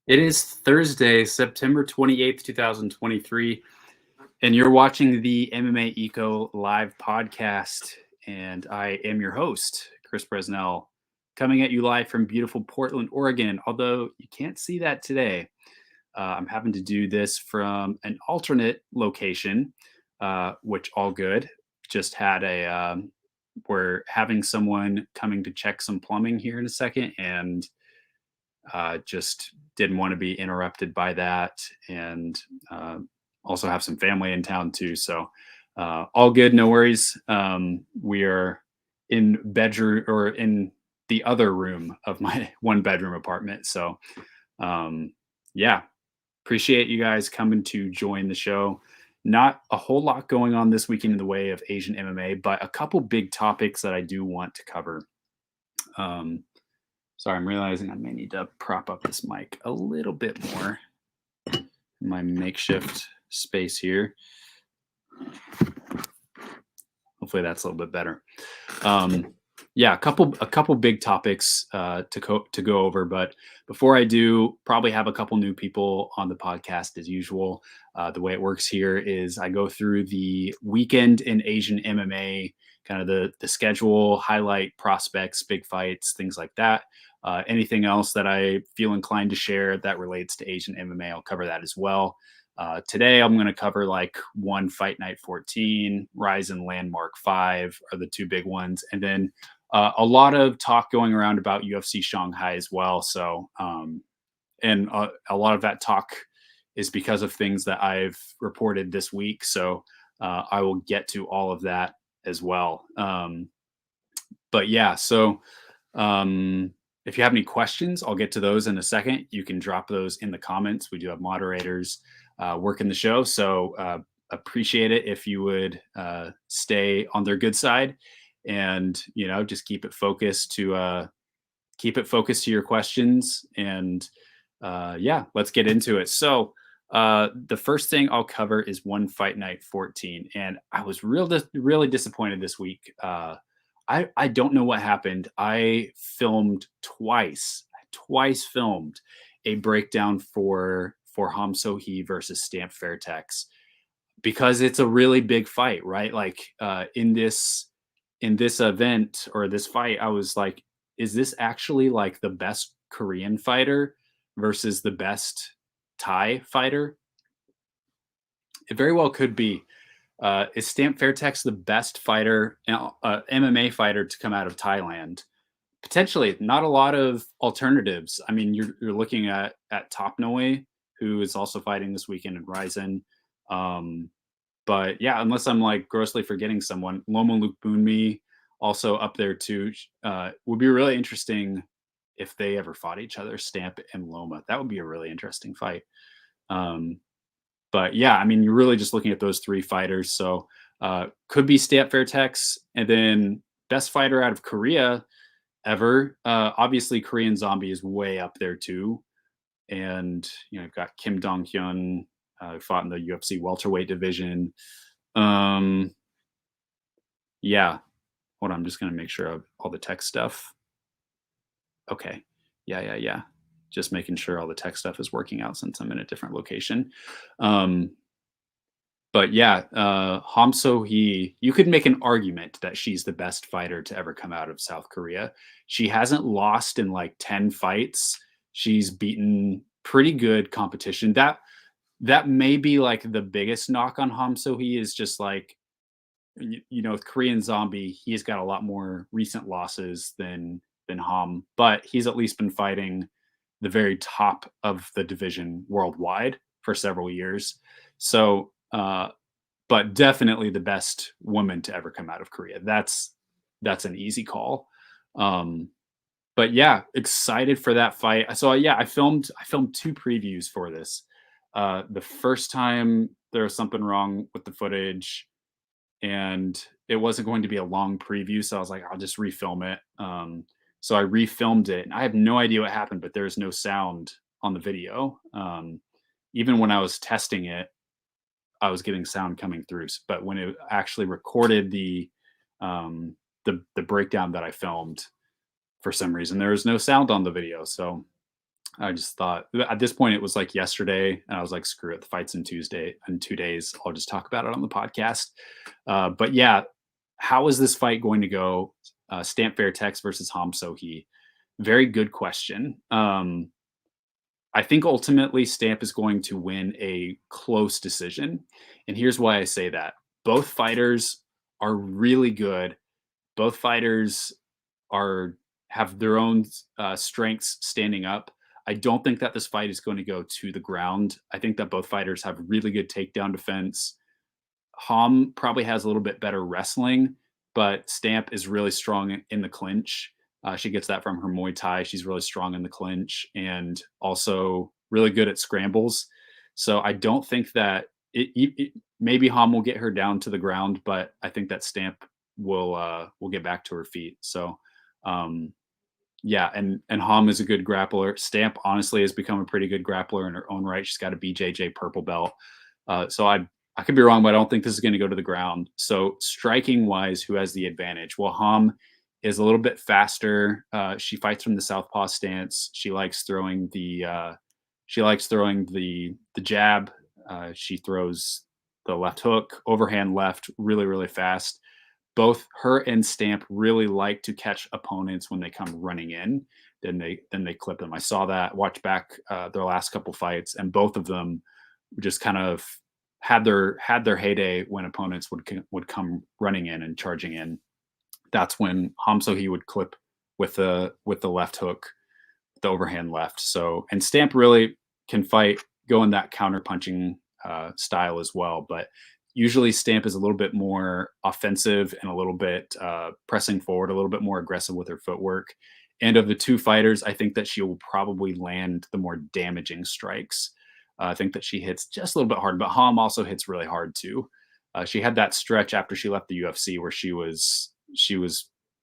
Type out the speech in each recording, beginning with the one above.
It is Thursday, September 28th, 2023, and you're watching the MMA Eco live podcast. And I am your host, Chris Bresnell, coming at you live from beautiful Portland, Oregon. Although you can't see that today, I'm having to do this from an alternate location, which all good. Just had we're having someone coming to check some plumbing here in a second, and just didn't want to be interrupted by that, and also have some family in town too. So all good, no worries. We are in bedroom or in the other room of my one bedroom apartment. So yeah, appreciate you guys coming to join the show. Not a whole lot going on this weekend in the way of Asian MMA, but a couple big topics that I do want to cover. Sorry, I'm realizing I may need to prop up this mic a little bit more in my makeshift space here. Hopefully that's a little bit better. Yeah, a couple big topics to go over, but before I do, probably have a couple new people on the podcast as usual. The way it works here is I go through the weekend in Asian MMA, kind of the schedule, highlight prospects, big fights, things like that. Anything else that I feel inclined to share that relates to Asian MMA, I'll cover that as well. Today, I'm going to cover like one Fight Night 14, RIZIN Landmark 5 are the two big ones. And then a lot of talk going around about UFC Shanghai as well. So, and a lot of that talk is because of things that I've reported this week. So I will get to all of that as well. But yeah, so if you have any questions, I'll get to those in a second. You can drop those in the comments. We do have moderators working the show, so appreciate it if you would stay on their good side, and just keep it focused to your questions. And yeah, let's get into it. So the first thing I'll cover is one Fight Night 14, and I was really disappointed this week. I don't know what happened. I filmed twice filmed a breakdown for Ham So-hee versus Stamp Fairtex, because it's a really big fight, right? Like in this event or this fight, I was like, is this actually like the best Korean fighter versus the best Thai fighter? It very well could be. Is Stamp Fairtex the best fighter, MMA fighter to come out of Thailand? Potentially. Not a lot of alternatives. I mean, you're looking at Top Noi, who is also fighting this weekend in RIZIN. But yeah, unless I'm like grossly forgetting someone, Loman Luke Boonmi also up there too. Would be really interesting if they ever fought each other, Stamp and Loma. That would be a really interesting fight. But yeah, I mean, you're really just looking at those three fighters. So could be Stamp Fairtex, and then best fighter out of Korea ever. Obviously, Korean Zombie is way up there too. And you've got Kim Dong-hyun, fought in the UFC welterweight division. Yeah, hold on, I'm just gonna make sure of all the tech stuff. Okay, yeah. Just making sure all the tech stuff is working out since I'm in a different location. But yeah, Ham So-hee, you could make an argument that she's the best fighter to ever come out of South Korea. She hasn't lost in like 10 fights. She's beaten pretty good competition. That may be like the biggest knock on Ham So-hee, is just like, with Korean Zombie, he's got a lot more recent losses than Ham, but he's at least been fighting the very top of the division worldwide for several years. So, but definitely the best woman to ever come out of Korea. That's an easy call. But yeah, excited for that fight. So yeah, I filmed two previews for this. The first time there was something wrong with the footage, and it wasn't going to be a long preview, so I was like, I'll just refilm it. So I refilmed it, and I have no idea what happened, but there's no sound on the video. Even when I was testing it, I was getting sound coming through. But when it actually recorded the breakdown that I filmed, for some reason there was no sound on the video. So I just thought at this point it was like yesterday, and I was like, screw it, the fight's in Tuesday in 2 days. I'll just talk about it on the podcast. But yeah, how is this fight going to go? Stamp Fairtex versus Ham Sohee. Very good question. I think ultimately Stamp is going to win a close decision. And here's why I say that. Both fighters are really good. Both fighters are have their own strengths standing up. I don't think that this fight is going to go to the ground. I think that both fighters have really good takedown defense. Ham probably has a little bit better wrestling, but Stamp is really strong in the clinch. She gets that from her Muay Thai. She's really strong in the clinch and also really good at scrambles. So I don't think that maybe Ham will get her down to the ground, but I think that Stamp will get back to her feet. So um, yeah, and Ham is a good grappler. Stamp honestly has become a pretty good grappler in her own right. She's got a BJJ purple belt. So I could be wrong, but I don't think this is going to go to the ground. So striking wise, who has the advantage? Well, Ham is a little bit faster. She fights from the southpaw stance. She likes throwing the jab. She throws the left hook, overhand left, really really fast. Both her and Stamp really like to catch opponents when they come running in. Then they clip them. I saw that. Watch back their last couple fights, and both of them just kind of had their heyday when opponents would come running in and charging in. That's when Ham Sohee would clip with the left hook, the overhand left. So and Stamp really can fight, go in that counter punching style as well. But usually Stamp is a little bit more offensive and a little bit pressing forward, a little bit more aggressive with her footwork. And of the two fighters, I think that she will probably land the more damaging strikes. I think that she hits just a little bit hard, but Ham also hits really hard too. She had that stretch after she left the UFC where she was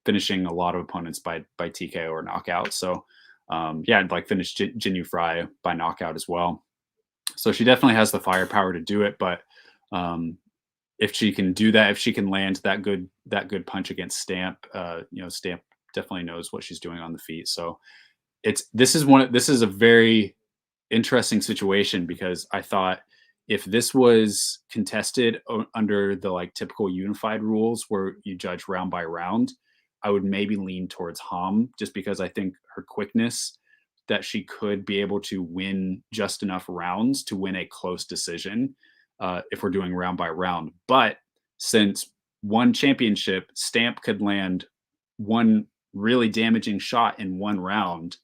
finishing a lot of opponents by TKO or knockout. So yeah, I'd like finished Jin Fry by knockout as well. So she definitely has the firepower to do it, but if she can do that, if she can land that good punch against Stamp, Stamp definitely knows what she's doing on the feet. So this is a very interesting situation because I thought if this was contested under the like typical unified rules where you judge round by round, I would maybe lean towards Ham just because I think her quickness that she could be able to win just enough rounds to win a close decision if we're doing round by round. But since one championship, Stamp could land one really damaging shot in one round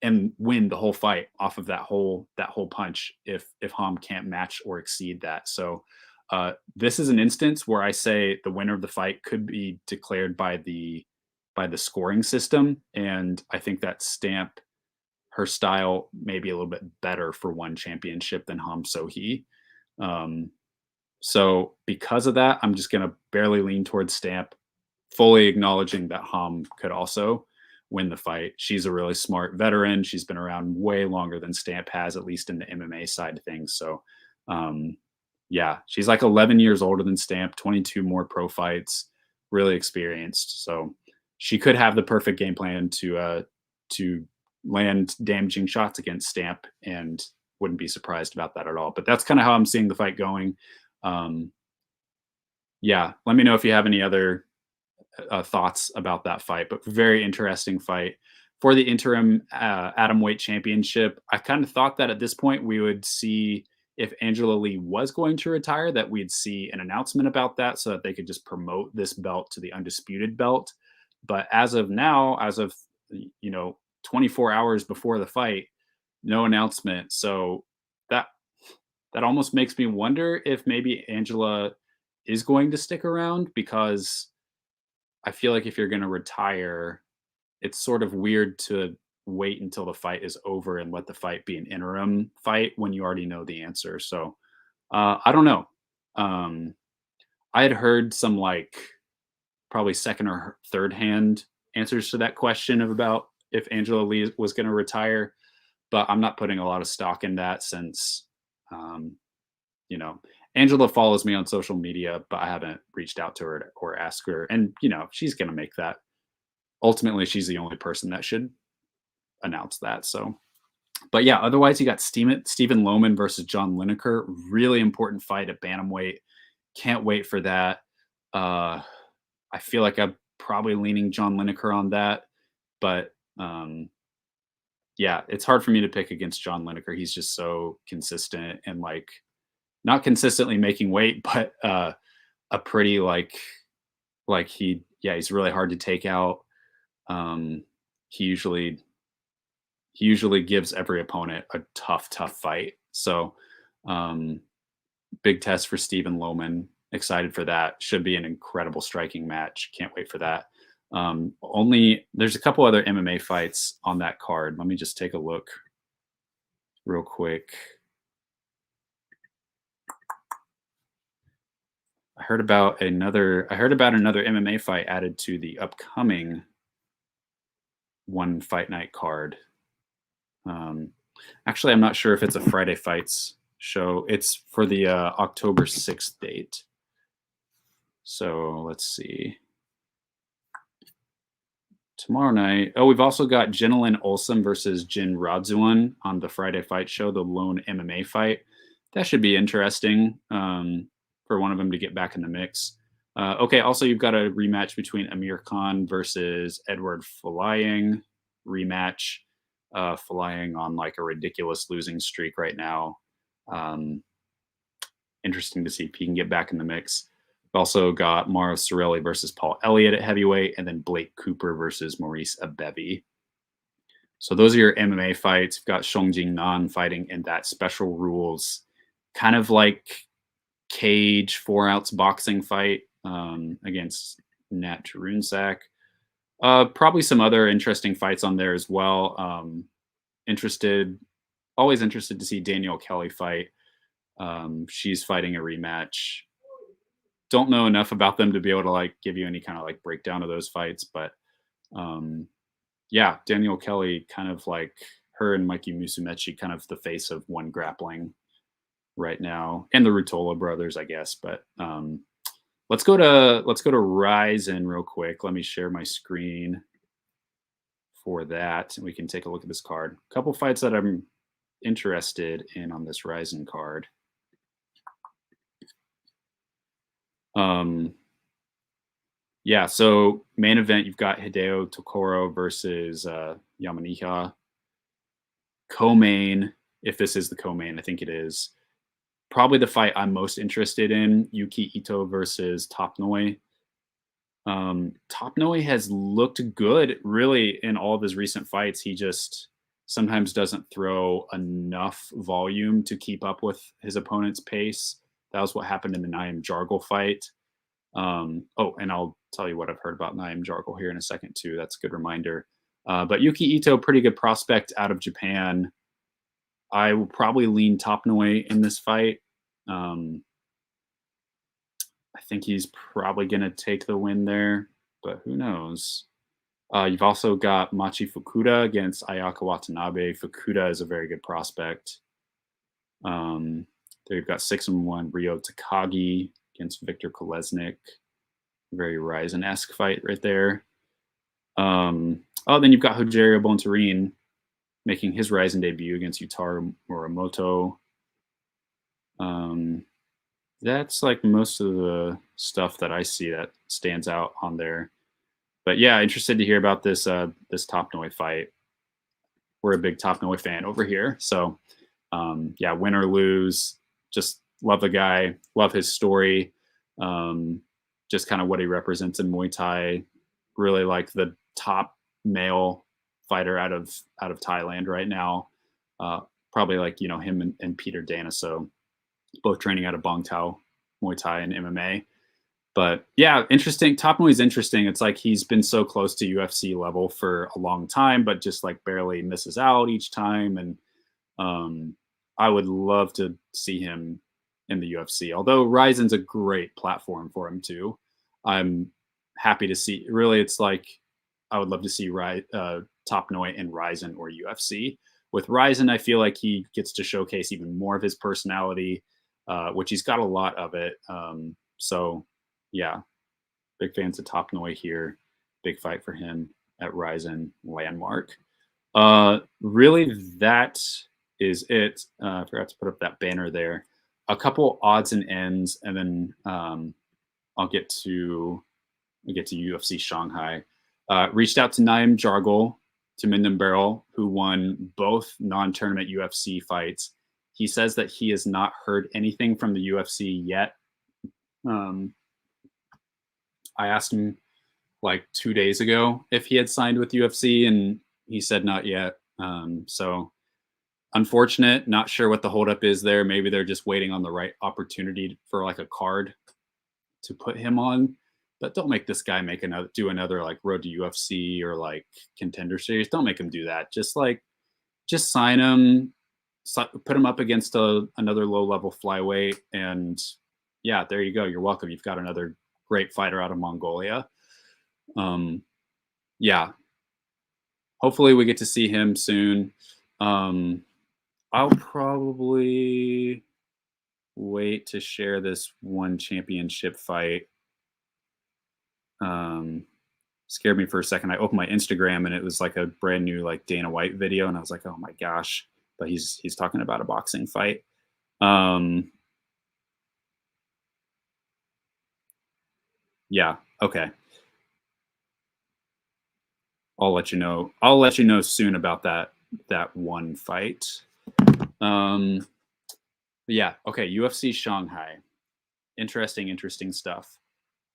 and win the whole fight off of that whole punch if Ham can't match or exceed that. So this is an instance where I say the winner of the fight could be declared by the scoring system, and I think that Stamp, her style may be a little bit better for one championship than Ham Sohee. Um, so because of that, I'm just gonna barely lean towards Stamp, fully acknowledging that Ham could also win the fight. She's a really smart veteran. She's been around way longer than Stamp has, at least in the MMA side of things. So, yeah, she's like 11 years older than Stamp, 22 more pro fights, really experienced. So she could have the perfect game plan to land damaging shots against Stamp, and wouldn't be surprised about that at all. But that's kind of how I'm seeing the fight going. Um, yeah, let me know if you have any other thoughts about that fight, but very interesting fight for the interim atomweight championship. I kind of thought that at this point we would see if Angela Lee was going to retire, that we'd see an announcement about that so that they could just promote this belt to the undisputed belt. But as of now, as of 24 hours before the fight, no announcement. So that almost makes me wonder if maybe Angela is going to stick around, because I feel like if you're going to retire, it's sort of weird to wait until the fight is over and let the fight be an interim fight when you already know the answer. So I don't know. Um, I had heard some like probably second or third hand answers to that question of about if Angela Lee was going to retire, but I'm not putting a lot of stock in that since, um, Angela follows me on social media, but I haven't reached out to her or asked her. And, she's going to make that. Ultimately, she's the only person that should announce that. So, But yeah, otherwise you got Stephen Loman versus John Lineker. Really important fight at bantamweight. Can't wait for that. Uh, I feel like I'm probably leaning John Lineker on that, but yeah, it's hard for me to pick against John Lineker. He's just so consistent and like not consistently making weight, but a pretty he's really hard to take out. Um, he usually he usually gives every opponent a tough fight. So um, big test for Stephen Loman. Excited for that. Should be an incredible striking match. Can't wait for that. Only there's a couple other MMA fights on that card. Let me just take a look real quick. I heard about another MMA fight added to the upcoming one fight night card. Actually, I'm not sure if it's a Friday fights show. It's for the October 6th date. So let's see. Tomorrow night. Oh, we've also got Jinelin Olsen versus Jin Radzuan on the Friday fight show, the lone MMA fight. That should be interesting for one of them to get back in the mix. Okay, also you've got a rematch between Amir Khan versus Edward Folayang. Rematch. Folayang on like a ridiculous losing streak right now. Interesting to see if he can get back in the mix. We've also got Mauro Sorelli versus Paul Elliott at heavyweight, and then Blake Cooper versus Maurice Abevi. So those are your MMA fights. We've got Songjing Nan fighting in that special rules, kind of like cage 4-ounce boxing fight against Nat Runsak. Probably some other interesting fights on there as well. Always interested to see Danielle Kelly fight. She's fighting a rematch. Don't know enough about them to be able to like give you any kind of like breakdown of those fights, but yeah, Danielle Kelly, kind of like her and Mikey Musumeci, kind of the face of one grappling right now, and the Rutola brothers, I guess. But let's go to RIZIN real quick. Let me share my screen for that, and we can take a look at this card. A couple fights that I'm interested in on this RIZIN card. Yeah, so main event, you've got Hideo Tokoro versus Yamaniha. Co-main, if this is the co-main, I think it is. Probably the fight I'm most interested in, Yuki Ito versus Topnoi. Topnoi has looked good, really, in all of his recent fights. He just sometimes doesn't throw enough volume to keep up with his opponent's pace. That was what happened in the Naim Jargle fight. Oh, and I'll tell you what I've heard about Naim Jargle here in a second too. That's a good reminder. But Yuki Ito, pretty good prospect out of Japan. I will probably lean Topnoi in this fight. I think he's probably going to take the win there, but who knows? You've also got Machi Fukuda against Ayaka Watanabe. Fukuda is a very good prospect. There you've got 6-1 Ryo Takagi against Victor Kolesnik. Very RIZIN-esque fight right there. Then you've got Rogerio Bontorin making his RIZIN debut against Yutaro Muramoto. That's like most of the stuff that I see that stands out on there. But yeah, interested to hear about this this Topnoi fight. We're a big Topnoi fan over here. So yeah, win or lose, just love the guy, love his story. Just kind of what he represents in Muay Thai. Really like the top male fighter out of Thailand right now. Probably like, him and Peter Dana. So both training out of Bong Tao, Muay Thai and MMA. But yeah, interesting. Topnoi is interesting. It's like he's been so close to UFC level for a long time, but just like barely misses out each time. And I would love to see him in the UFC. Although RIZIN's a great platform for him too. I'm happy to see. Really, it's like I would love to see Topnoi in RIZIN or UFC. With RIZIN, I feel like he gets to showcase even more of his personality, which he's got a lot of it. So yeah, big fans of Topnoi here. Big fight for him at RIZIN Landmark. Really, that is it. I forgot to put up that banner there. A couple odds and ends, and then I'll get to UFC Shanghai. Reached out to Naim Jargal to Minden Barrel, who won both non-tournament UFC fights. He says that he has not heard anything from the UFC yet. I asked him like 2 days ago if he had signed with UFC, and he said not yet. So unfortunate. Not sure what the holdup is there. Maybe they're just waiting on the right opportunity for like a card to put him on. But don't make this guy do another like Road to UFC or like Contender Series. Don't make him do that. Just sign him, put him up against another low level flyweight, and yeah, there you go. You're welcome. You've got another great fighter out of Mongolia. Yeah, hopefully we get to see him soon. I'll probably wait to share this one championship fight. Scared me for a second. I opened my Instagram and it was like a brand new like Dana White video, and I was like, oh my gosh! But he's talking about a boxing fight. Yeah. Okay. I'll let you know. I'll let you know soon about that one fight. Yeah. Okay. UFC Shanghai. Interesting stuff.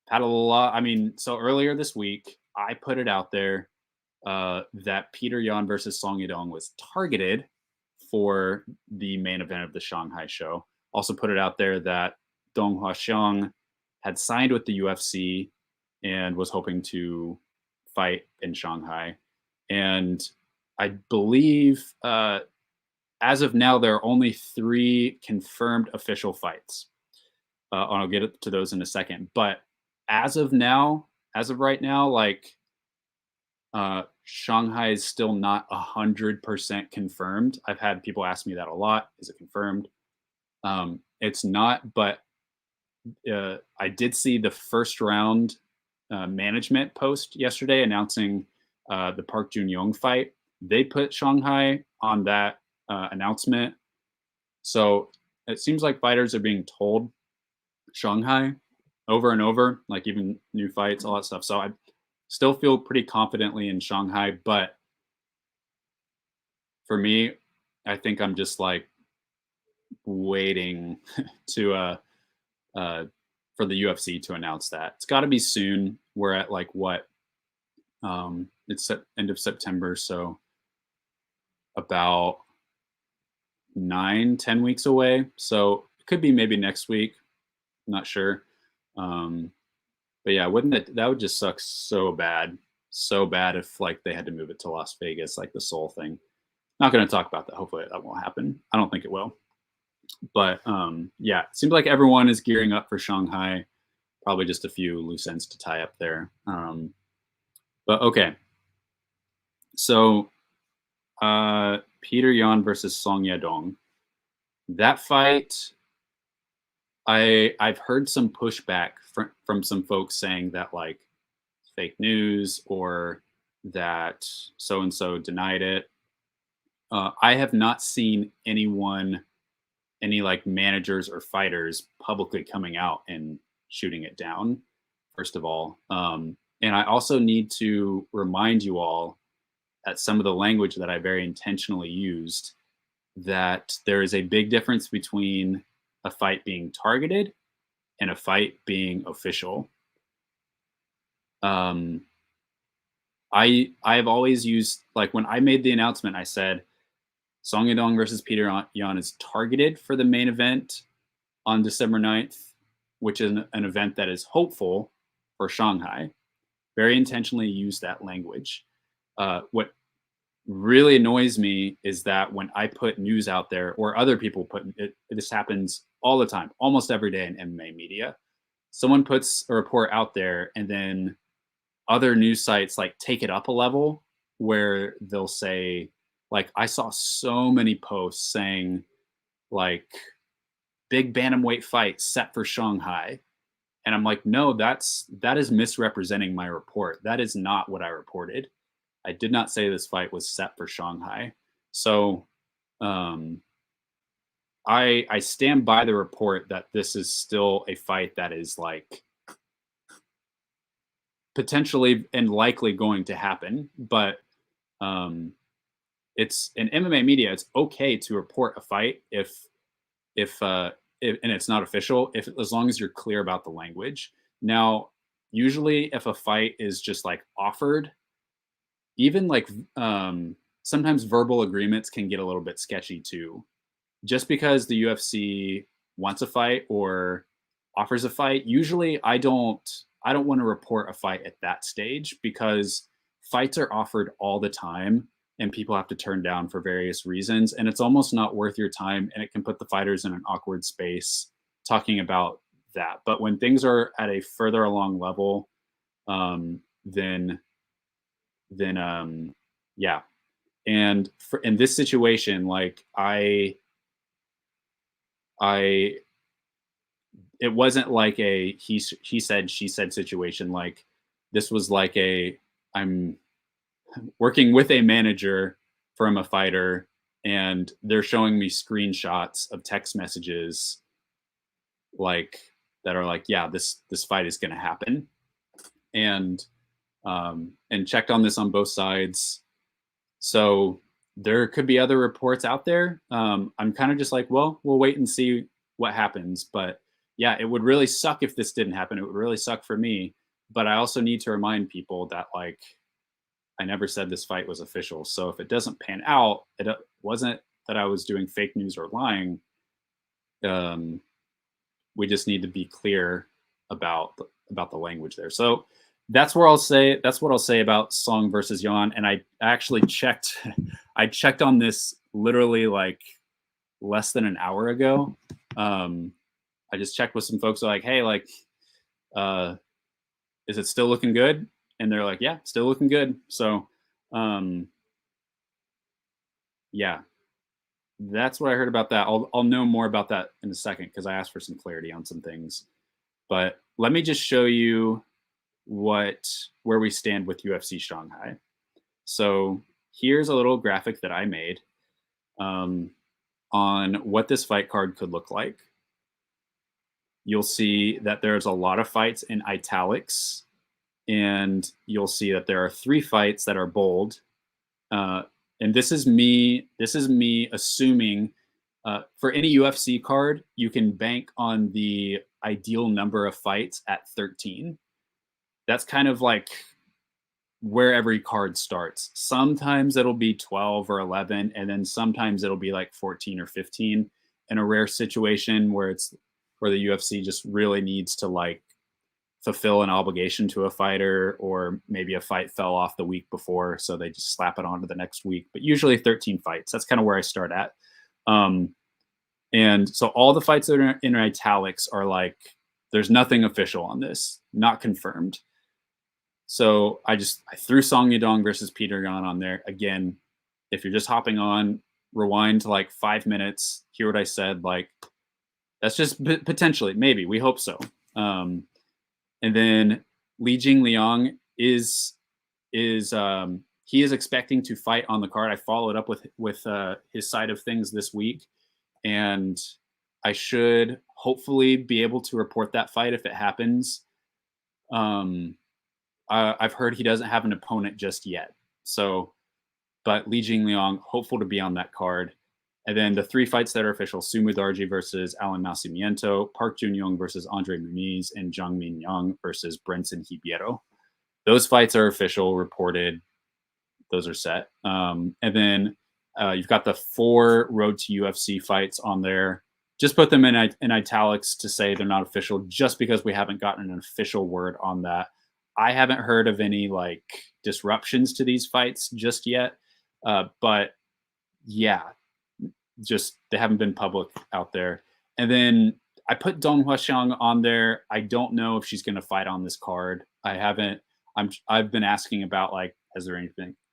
Had a lot. I mean, so earlier this week, I put it out there that Peter Yan versus Song Yadong was targeted for the main event of the Shanghai show. Also put it out there that Dong Huaxiang had signed with the UFC and was hoping to fight in Shanghai. And I believe as of now, there are only 3 confirmed official fights. I'll get to those in a second. But as of right now, like Shanghai is still not 100% confirmed. I've had people ask me that a lot. Is it confirmed? It's not, but I did see the first round management post yesterday announcing the Park Jun-young fight. They put Shanghai on that announcement. So it seems like fighters are being told Shanghai over and over, like even new fights, all that stuff. So I still feel pretty confidently in Shanghai, but for me, I think I'm just like waiting to for the UFC to announce that. It's got to be soon. We're at like what? It's end of September, so about 9-10 weeks away. So it could be maybe next week. I'm not sure. But yeah, wouldn't that would just suck so bad if like they had to move it to Las Vegas, like the Seoul thing. Not going to talk about that. Hopefully that won't happen. I don't think it will. But yeah, it seems like everyone is gearing up for Shanghai. Probably just a few loose ends to tie up there. But okay. So Peter Yan versus Song Yadong. That fight, I've heard some pushback from some folks saying that like fake news or that so and so denied it. I have not seen any like managers or fighters publicly coming out and shooting it down, first of all. And I also need to remind you all that some of the language that I very intentionally used, that there is a big difference between a fight being targeted and a fight being official. I have always used, like when I made the announcement, I said Song Yadong versus Peter Yan is targeted for the main event on December 9th, which is an event that is hopeful for Shanghai. Very intentionally used that language. What really annoys me is that when I put news out there, or other people put it, this happens all the time, almost every day in MMA media. Someone puts a report out there and then other news sites like take it up a level where they'll say, like, I saw so many posts saying like big bantamweight fight set for Shanghai. And I'm like, no, that is misrepresenting my report. That is not what I reported. I did not say this fight was set for Shanghai. So I stand by the report that this is still a fight that is like potentially and likely going to happen, but it's in MMA media. It's okay to report a fight if and it's not official, if as long as you're clear about the language. Now, usually, if a fight is just like offered, even like sometimes verbal agreements can get a little bit sketchy too. Just because the UFC wants a fight or offers a fight, usually I don't want to report a fight at that stage because fights are offered all the time and people have to turn down for various reasons, and it's almost not worth your time, and it can put the fighters in an awkward space talking about that. But when things are at a further along level, um, then yeah. And for in this situation, like I it wasn't like a he said she said situation. Like this was like a I'm working with a manager from a fighter and they're showing me screenshots of text messages like that are like, yeah, this fight is going to happen. And checked on this on both sides. So there could be other reports out there. I'm kind of just like, well, we'll wait and see what happens. But yeah, it would really suck if this didn't happen. It would really suck for me. But I also need to remind people that like I never said this fight was official. So if it doesn't pan out, it wasn't that I was doing fake news or lying. Um, we just need to be clear about the language there. So that's what I'll say about Song versus Yan. And I actually checked I checked on this literally like less than an hour ago. I just checked with some folks like, hey, like is it still looking good? And they're like, yeah, still looking good. So um yeah, that's what I heard about that. I'll know more about that in a second because I asked for some clarity on some things. But let me just show you where we stand with UFC Shanghai. So here's a little graphic that I made on what this fight card could look like. You'll see that there's a lot of fights in italics, and you'll see that there are 3 fights that are bold. And this is me assuming for any UFC card, you can bank on the ideal number of fights at 13. That's kind of like where every card starts. Sometimes it'll be 12 or 11, and then sometimes it'll be like 14 or 15 in a rare situation where the UFC just really needs to like fulfill an obligation to a fighter, or maybe a fight fell off the week before, so they just slap it on to the next week. But usually 13 fights. That's kind of where I start at. And so all the fights that are in italics are like, there's nothing official on this, not confirmed. So I threw Song Yadong versus Peter Yan on there. Again, if you're just hopping on, rewind to like 5 minutes, hear what I said. Like that's just potentially, maybe, we hope so. And then Li Jingliang is he is expecting to fight on the card. I followed up with his side of things this week, and I should hopefully be able to report that fight if it happens. I've heard he doesn't have an opponent just yet. So, but Li Jingliang, hopeful to be on that card. And then the 3 fights that are official: Sumu Darji versus Alan Nacimiento, Park Jun-young versus Andre Muniz, and Zhang Min Yang versus Brenson Hibiero. Those fights are official, reported. Those are set. And then you've got the 4 Road to UFC fights on there. Just put them in italics to say they're not official, just because we haven't gotten an official word on that. I haven't heard of any like disruptions to these fights just yet. But yeah, just they haven't been public out there. And then I put Dong Huaxiang on there. I don't know if she's going to fight on this card. I've been asking about like, has there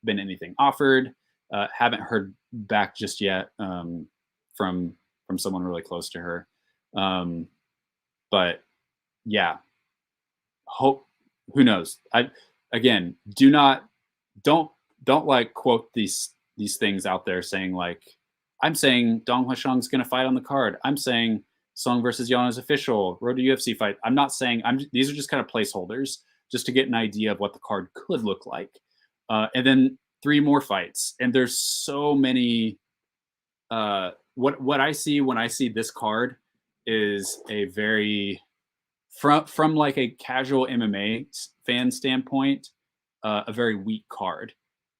been anything offered? Haven't heard back just yet from someone really close to her. But yeah, who knows? Don't don't like quote these things out there saying like, I'm saying Dong Huashang's going to fight on the card. I'm saying Song versus Yan is official. Road to UFC fight. I'm not saying these are just kind of placeholders just to get an idea of what the card could look like. And then 3 more fights. And there's so many. What I see when I see this card is a very from like a casual MMA fan standpoint, a very weak card.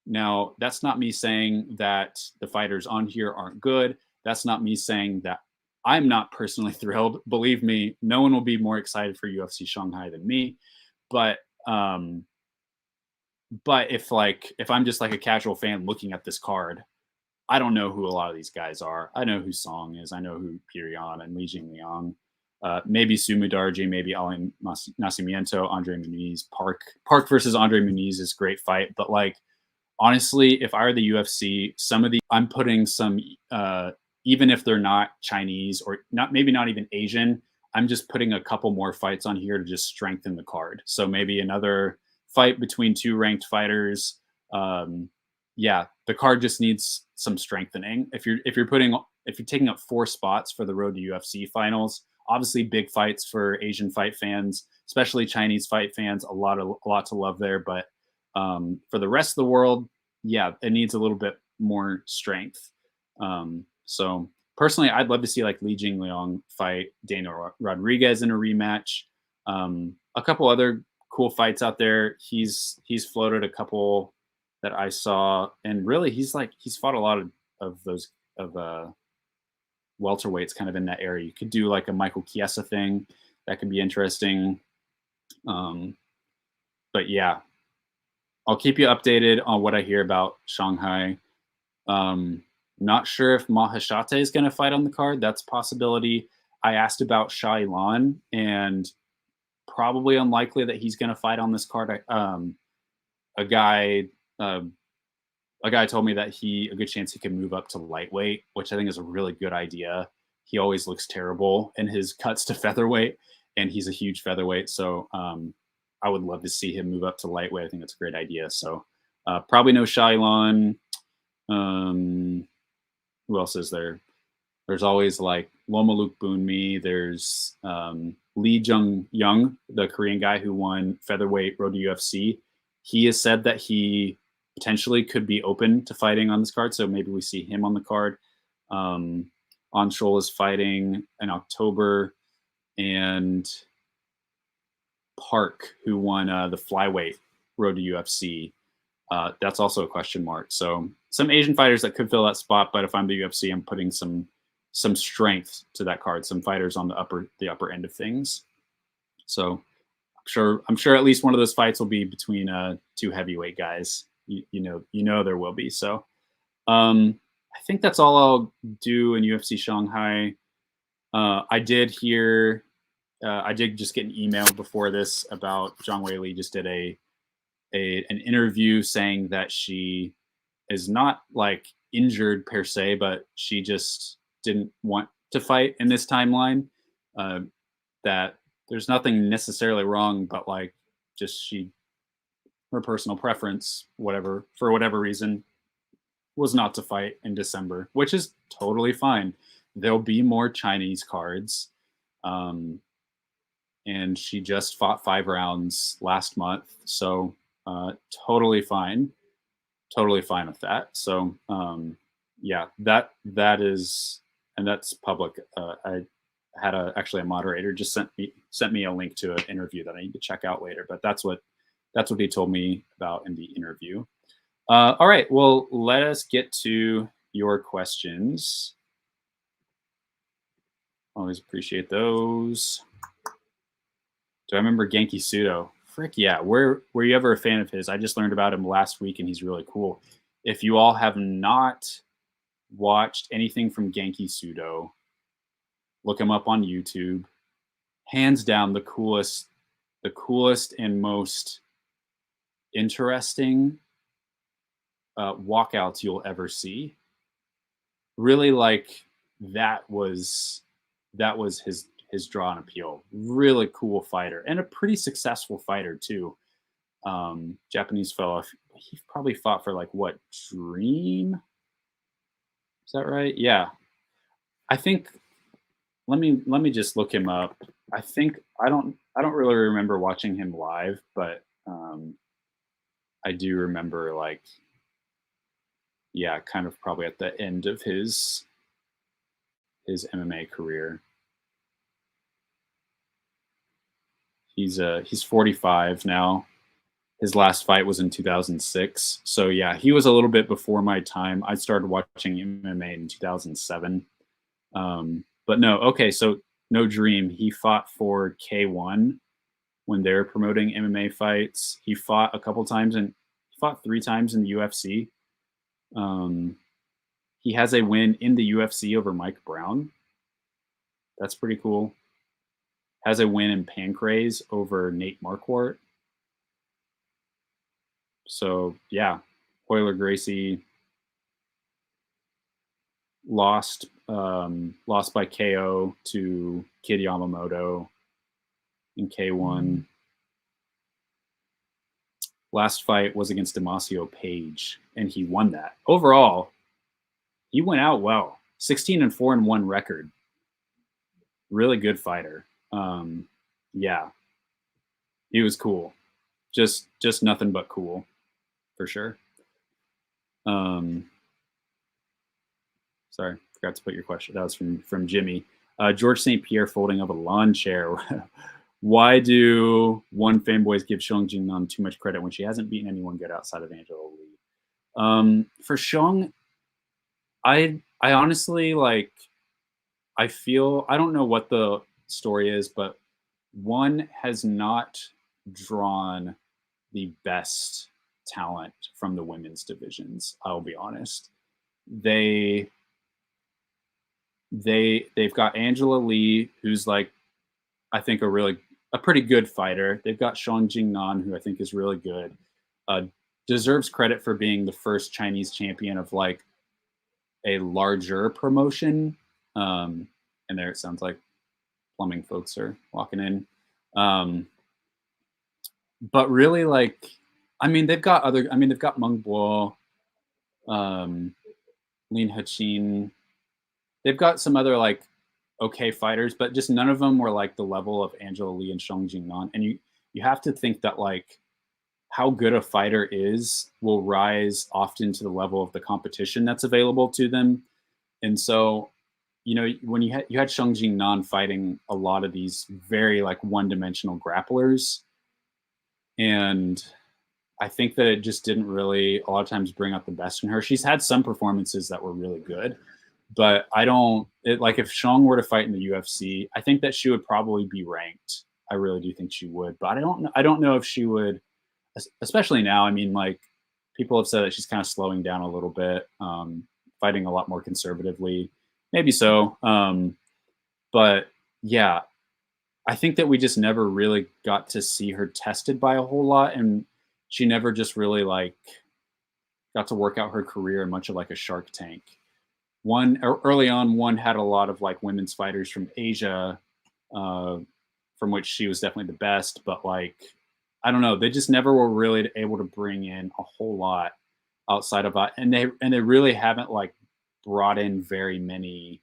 Now, that's not me saying that the fighters on here aren't good. That's not me saying that I'm not personally thrilled. Believe me, no one will be more excited for UFC Shanghai than me. But if I'm just like a casual fan looking at this card, I don't know who a lot of these guys are. I know who Song is. I know who Pirion and Li Jingliang. Maybe Sumudarji, maybe Ali Nascimento, Andre Muniz, Park versus Andre Muniz is a great fight. But like, honestly, if I were the UFC, some of the I'm putting some, even if they're not Chinese or maybe not even Asian, I'm just putting a couple more fights on here to just strengthen the card. So maybe another fight between 2 ranked fighters. Yeah, the card just needs some strengthening. If you're taking up 4 spots for the Road to UFC finals, obviously big fights for Asian fight fans, especially Chinese fight fans, a lot to love there. But for the rest of the world, yeah, it needs a little bit more strength. So personally, I'd love to see like Li Jingliang fight Daniel Rodriguez in a rematch. A couple other cool fights out there. He's floated a couple that I saw, and really he's fought a lot of those welterweights kind of in that area. You could do like a Michael Chiesa thing that could be interesting. But yeah, I'll keep you updated on what I hear about Shanghai. Not sure if Mahashate is going to fight on the card. That's a possibility. I asked about Shah Ilan, and probably unlikely that he's going to fight on this card. A guy told me that a good chance he can move up to lightweight, which I think is a really good idea. He always looks terrible in his cuts to featherweight, and he's a huge featherweight. So I would love to see him move up to lightweight. I think that's a great idea. So probably no Shah Ilan. Who else is there? There's always like Lomaluk Bunmi. There's Lee Jung Young, the Korean guy who won featherweight Road to UFC. He has said that he potentially could be open to fighting on this card, so maybe we see him on the card. Anshul is fighting in October, and Park, who won the flyweight Road to UFC, that's also a question mark. So some Asian fighters that could fill that spot, but if I'm the UFC, I'm putting some strength to that card, some fighters on the upper end of things. So I'm sure at least one of those fights will be between 2 heavyweight guys. You know there will be. So I think that's all I'll do in UFC Shanghai. I did just get an email before this about Zhang Weili just did an interview saying that she is not like injured per se, but she just didn't want to fight in this timeline. That there's nothing necessarily wrong, but like just her personal preference, for whatever reason, was not to fight in December, which is totally fine. There'll be more Chinese cards. And she just fought 5 rounds last month. So totally fine with that. So yeah, that is, and that's public. I had actually a moderator just sent me a link to an interview that I need to check out later, but that's what he told me about in the interview. All right, well, let us get to your questions. Always appreciate those. Do I remember Genki Sudo? Frick yeah. Were you ever a fan of his? I just learned about him last week, and he's really cool. If you all have not watched anything from Genki Sudo, look him up on YouTube. Hands down, the coolest and most interesting walkouts you'll ever see. Really, like that was his draw and appeal. Really cool fighter, and a pretty successful fighter too. Japanese fellow. he probably fought for like what, Dream? Is that right? Yeah. I think let me just look him up. I think I don't really remember watching him live, but I do remember like yeah, kind of probably at the end of his MMA career. He's 45 now. His last fight was in 2006. So yeah, he was a little bit before my time. I started watching MMA in 2007. But no, okay, so no Dream. He fought for K1 when they're promoting MMA fights. He fought a couple times and he fought 3 times in the UFC. Um, he has a win in the UFC over Mike Brown. That's pretty cool. Has a win in Pancrase over Nate Marquardt. So yeah, Hoyler Gracie lost by KO to Kid Yamamoto in K1. Last fight was against Demasio Page, and he won that. Overall, he went out well. 16-4-1 record. Really good fighter. Yeah, he was cool. Just nothing but cool, for sure. Sorry, forgot to put your question. That was from Jimmy. George St. Pierre folding of a lawn chair. Why do one fanboys give Xiong Jingnan too much credit when she hasn't beaten anyone good outside of Angela Lee? For Xiong, I honestly like. I feel I don't know what the story is, but one has not drawn the best talent from the women's divisions. I'll be honest. They've got Angela Lee, who's like I think a pretty good fighter. They've got Xiong Jingnan, who I think is really good. Deserves credit for being the first Chinese champion of like a larger promotion. And there it sounds like plumbing folks are walking in. But really, like, I mean, they've got Meng Bo, Lin Hachin. They've got some other like okay fighters, but just none of them were like the level of Angela Lee and Xiong Jingnan. And you have to think that like how good a fighter is will rise often to the level of the competition that's available to them. And so, you know, when you had Xiong Jingnan fighting a lot of these very like one-dimensional grapplers, and I think that it just didn't really a lot of times bring out the best in her. She's had some performances that were really good, but like if Xiong were to fight in the UFC, I think that she would probably be ranked. I really do think she would, but I don't know if she would, especially now. I mean, like people have said that she's kind of slowing down a little bit, fighting a lot more conservatively. Maybe so. But yeah, I think that we just never really got to see her tested by a whole lot. And she never just really like got to work out her career in much of like a Shark Tank. Early on, one had a lot of like women's fighters from Asia, from which she was definitely the best. But like, I don't know, they just never were really able to bring in a whole lot outside of that, and they really haven't like brought in very many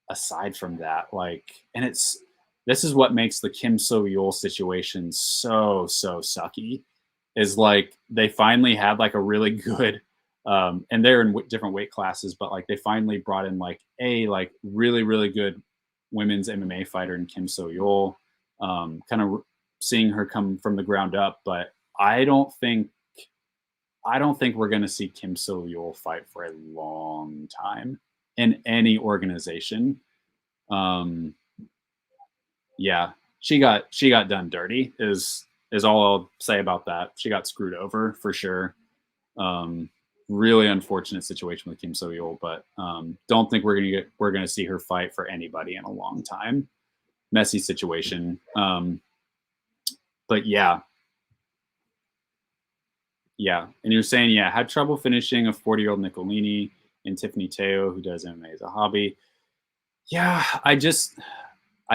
aside from that. Like, and this is what makes the Kim So-yul situation so sucky. Is like they finally had like a really good. And they're in different weight classes, but like they finally brought in like a like really good women's MMA fighter in Kim So-yul, kind of seeing her come from the ground up. But I don't think we're going to see Kim So-yul fight for a long time in any organization. Yeah, she got done dirty is all I'll say about that. She got screwed over for sure. Really unfortunate situation with Kim So-yul, but don't think we're gonna see her fight for anybody in a long time. Messy situation. But yeah. And you're saying, yeah, had trouble finishing a 40-year-old Nicolini and Tiffany Teo, who does MMA as a hobby. Yeah, I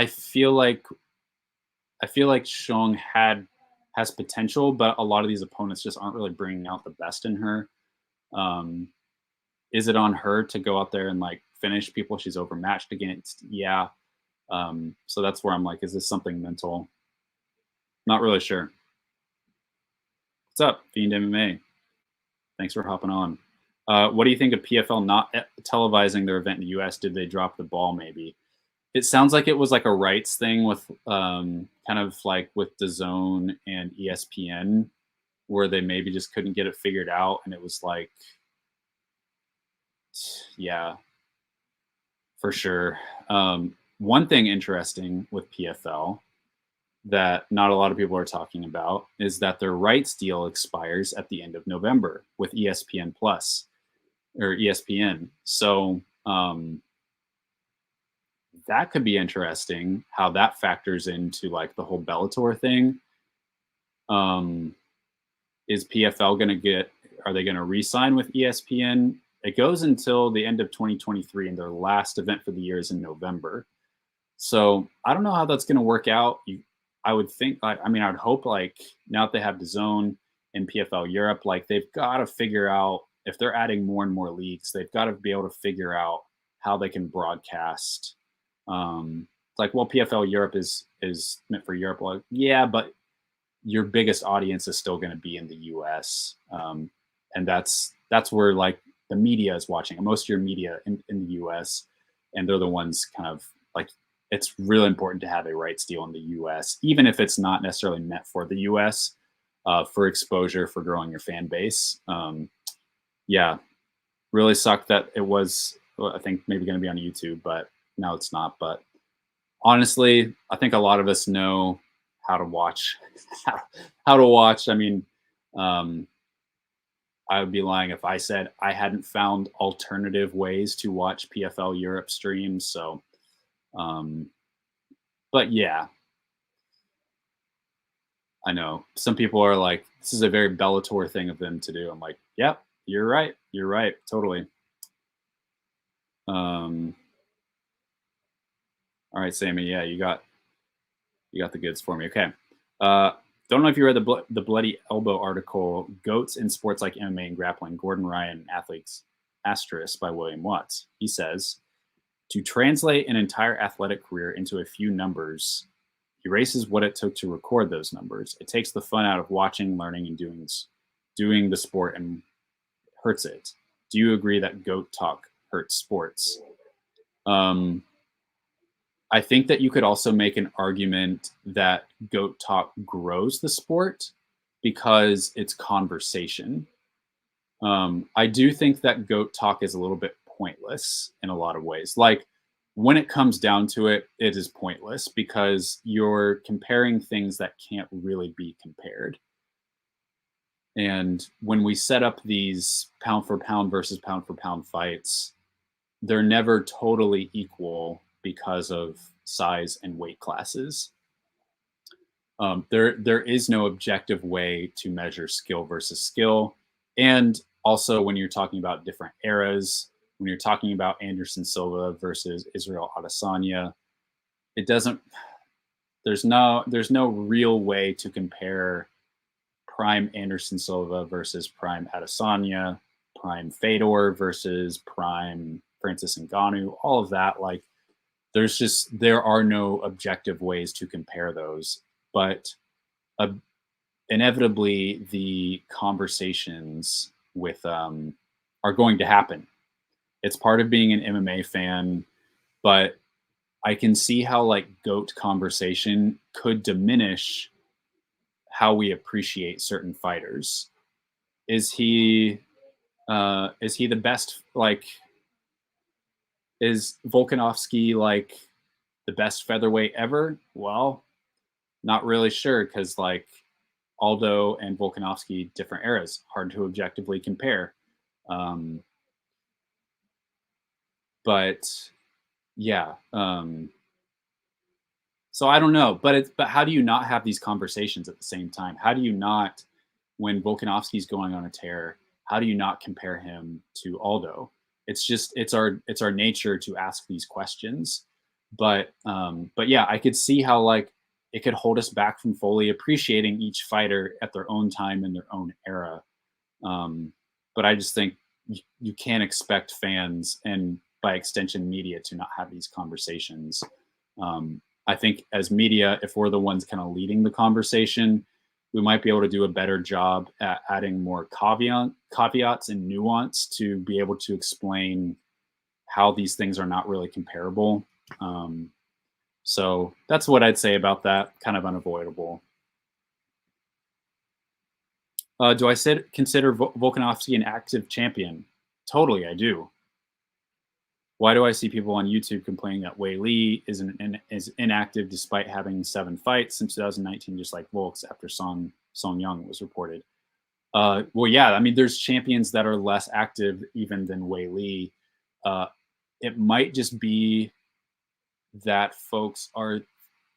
feel like Xiong had has potential, but a lot of these opponents just aren't really bringing out the best in her. Is it on her to go out there and like finish people she's overmatched against? Yeah. So that's where I'm like, is this something mental? Not really sure. What's up, Fiend MMA? Thanks for hopping on. What do you think of PFL not televising their event in the US? Did they drop the ball maybe? It sounds like it was like a rights thing with kind of like with DAZN and ESPN, where they maybe just couldn't get it figured out. And it was like, yeah, for sure. One thing interesting with PFL that not a lot of people are talking about is that their rights deal expires at the end of November with ESPN Plus or ESPN. So that could be interesting how that factors into like the whole Bellator thing. Is PFL going to are they going to re-sign with ESPN? It goes until the end of 2023 and their last event for the year is in November. So I don't know how that's going to work out. I would think, I would hope like now that they have DAZN and PFL Europe, like they've got to figure out if they're adding more and more leagues, they've got to be able to figure out how they can broadcast. It's like, well, PFL Europe is meant for Europe. Like, yeah, but your biggest audience is still going to be in the US. And that's where like the media is watching. Most of your media in the US, and they're the ones kind of like, it's really important to have a rights deal in the US, even if it's not necessarily meant for the US, for exposure, for growing your fan base. Yeah, really sucked that it was, I think maybe going to be on YouTube, but now it's not. But honestly, I think a lot of us know how to watch, how to watch. I mean, I would be lying if I said I hadn't found alternative ways to watch PFL Europe streams. So, but yeah, I know some people are like, this is a very Bellator thing of them to do. I'm like, yep, you're right. You're right. Totally. All right, Sammy. Yeah, you got the goods for me. Okay. Don't know if you read the Bloody Elbow article, Goats in Sports Like MMA and Grappling, Gordon Ryan, Athletes, Asterisk by William Watts. He says, to translate an entire athletic career into a few numbers erases what it took to record those numbers. It takes the fun out of watching, learning, and doing the sport and hurts it. Do you agree that GOAT talk hurts sports? I think that you could also make an argument that GOAT talk grows the sport because it's conversation. I do think that GOAT talk is a little bit pointless in a lot of ways. Like when it comes down to it, it is pointless because you're comparing things that can't really be compared. And when we set up these pound for pound versus pound for pound fights, they're never totally equal because of size and weight classes. There is no objective way to measure skill versus skill. And also when you're talking about different eras, when you're talking about Anderson Silva versus Israel Adesanya, there's no real way to compare prime Anderson Silva versus prime Adesanya, prime Fedor versus prime Francis Ngannou, all of that. Like there are no objective ways to compare those, but inevitably the conversations with are going to happen. It's part of being an MMA fan, but I can see how like GOAT conversation could diminish how we appreciate certain fighters. Is he the best? Like, is Volkanovski like the best featherweight ever? Well, not really sure because like Aldo and Volkanovski, different eras, hard to objectively compare. But yeah, so I don't know, but how do you not have these conversations at the same time? How do you not, when Volkanovski's going on a tear, how do you not compare him to Aldo? It's our nature to ask these questions, but yeah, I could see how like it could hold us back from fully appreciating each fighter at their own time in their own era. But I just think you can't expect fans and by extension media to not have these conversations. I think as media, if we're the ones kind of leading the conversation, we might be able to do a better job at adding more caveats and nuance to be able to explain how these things are not really comparable. So that's what I'd say about that. Kind of unavoidable. Do I consider Volkanovski an active champion? Totally, I do. Why do I see people on YouTube complaining that Wei Li is inactive despite having 7 fights since 2019, just like Volk's after Song Yang was reported? Well, yeah, I mean, there's champions that are less active even than Wei Li. It might just be that folks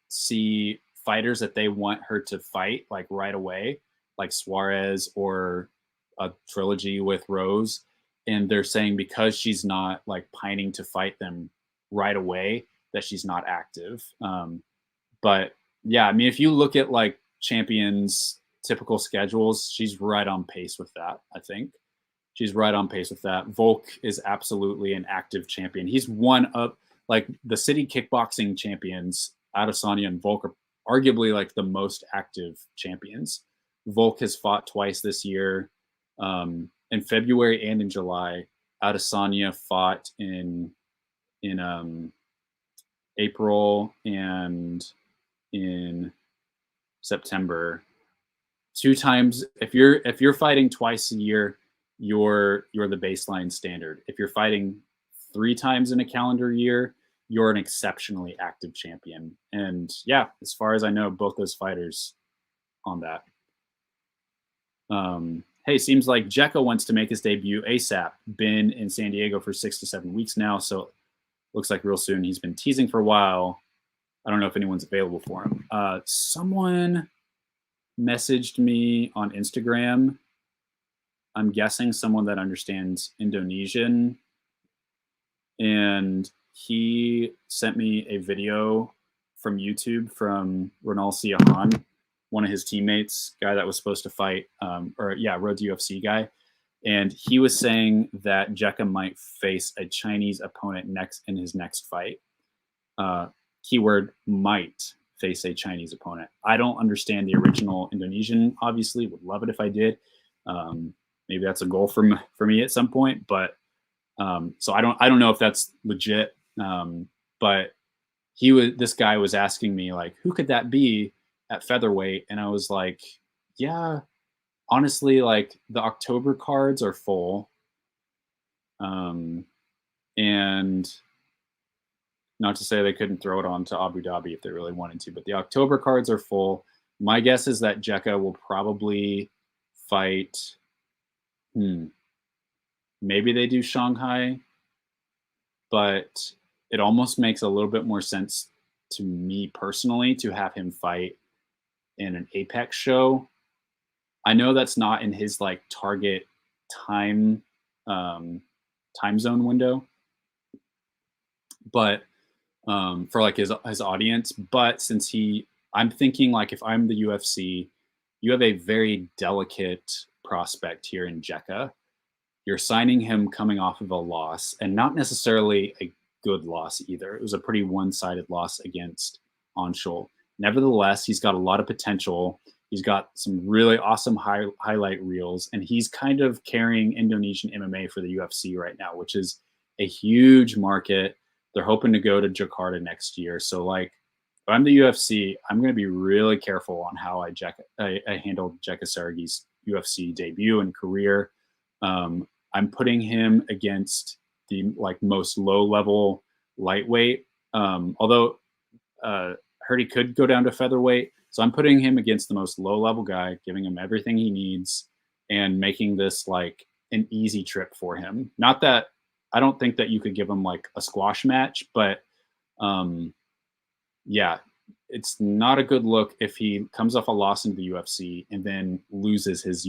see fighters that they want her to fight like right away, like Suarez or a trilogy with Rose. And they're saying because she's not like pining to fight them right away, that she's not active. But yeah, I mean, if you look at like champions' typical schedules, she's right on pace with that. I think she's right on pace with that. Volk is absolutely an active champion. He's one of like the city kickboxing champions. Adesanya and Volk are arguably like the most active champions. Volk has fought twice this year. In February and in July. Adesanya fought in April and in September. 2 times. If you're fighting twice a year, you're the baseline standard. If you're fighting 3 times in a calendar year, you're an exceptionally active champion. And yeah, as far as I know, both those fighters on that. Hey, seems like Jekka wants to make his debut ASAP. Been in San Diego for 6 to 7 weeks now, so looks like real soon. He's been teasing for a while. I don't know if anyone's available for him. Someone messaged me on Instagram. I'm guessing someone that understands Indonesian. And he sent me a video from YouTube from Ronald Siahan, one of his teammates, guy that was supposed to fight, Road to UFC guy. And he was saying that Jekka might face a Chinese opponent in his next fight. Keyword might face a Chinese opponent. I don't understand the original Indonesian, obviously. Would love it if I did. Maybe that's a goal for me at some point. But so I don't know if that's legit. But this guy was asking me like, who could that be at featherweight? And I was like, yeah, honestly, like the October cards are full. And not to say they couldn't throw it on to Abu Dhabi if they really wanted to, but the October cards are full. My guess is that Jekka will probably fight. Maybe they do Shanghai, but it almost makes a little bit more sense to me personally to have him fight in an Apex show. I know that's not in his like target time zone window, but for like his audience. But since I'm thinking like if I'm the UFC, you have a very delicate prospect here in Jekka. You're signing him coming off of a loss, and not necessarily a good loss either. It was a pretty one-sided loss against Anshul. Nevertheless, he's got a lot of potential. He's got some really awesome highlight reels, and he's kind of carrying Indonesian MMA for the UFC right now, which is a huge market. They're hoping to go to Jakarta next year. So, like, if I'm the UFC, I'm going to be really careful on how I handled Jekka Saragi's UFC debut and career. I'm putting him against the like most low-level lightweight, although heard he could go down to featherweight. So I'm putting him against the most low-level guy, giving him everything he needs, and making this like an easy trip for him. Not that I don't think that you could give him like a squash match, but yeah, it's not a good look if he comes off a loss in the UFC and then loses his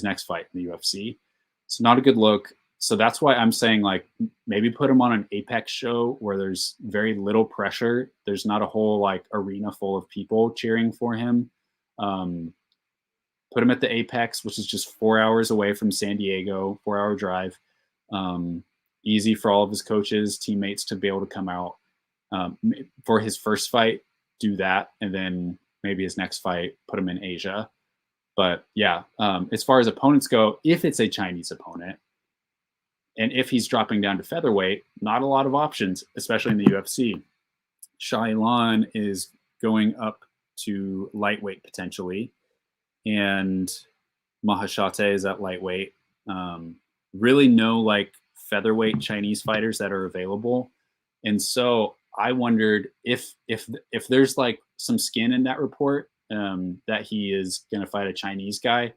next fight in the UFC. It's not a good look. So that's why I'm saying like maybe put him on an Apex show where there's very little pressure. There's not a whole like arena full of people cheering for him. Um, Put him at the Apex, which is just 4 hours away from San Diego, 4 hour drive. Easy for all of his coaches, teammates to be able to come out. For his first fight, do that, and then maybe his next fight, put him in Asia. But yeah, as far as opponents go, if it's a Chinese opponent, and if he's dropping down to featherweight, not a lot of options, especially in the UFC. Shailan is going up to lightweight potentially, and Mahashate is at lightweight. Really no like featherweight Chinese fighters that are available, and so I wondered if there's like some skin in that report that he is going to fight a Chinese guy.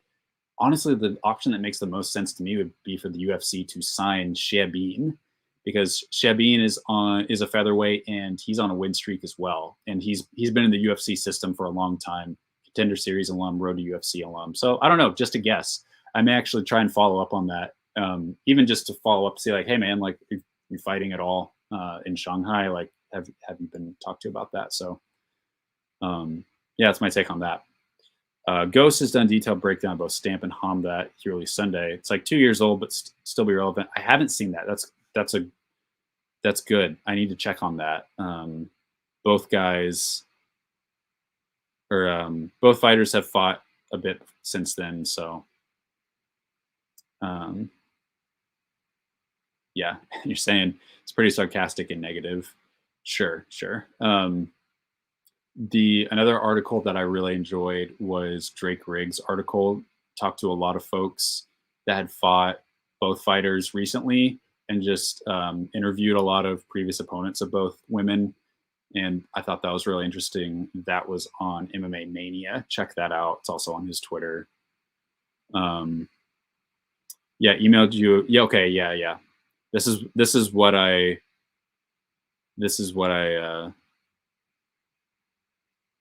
Honestly, the option that makes the most sense to me would be for the UFC to sign Shabin, because Shabin is a featherweight and he's on a win streak as well, and he's been in the UFC system for a long time. Contender Series alum, Road to UFC alum. So I don't know, just a guess. I may actually try and follow up on that, even just to follow up, see like, hey man, like you fighting at all in Shanghai? Like, have you been talked to about that? So yeah, that's my take on that. Ghost has done detailed breakdown of both Stamp and Hamda he released Sunday. It's like 2 years old, but still be relevant. I haven't seen that. That's good. I need to check on that. Both guys, or both fighters have fought a bit since then. So, yeah, you're saying it's pretty sarcastic and negative. Sure. Another article that I really enjoyed was Drake Riggs' article. Talked to a lot of folks that had fought both fighters recently, and just interviewed a lot of previous opponents of both women. And I thought that was really interesting. That was on MMA Mania. Check that out. It's also on his Twitter. Yeah, emailed you. Yeah, okay, yeah. This is what I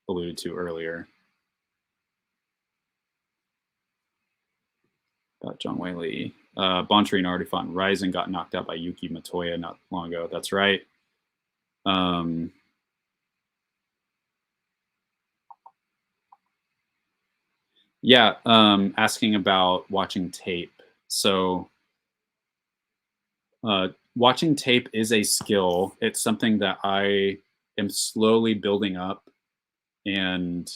alluded to earlier about Zhang Wei Li. Bontarine already fought in RIZIN, got knocked out by Yuki Matoya not long ago. That's right. Yeah, asking about watching tape. So watching tape is a skill. It's something that I am slowly building up, and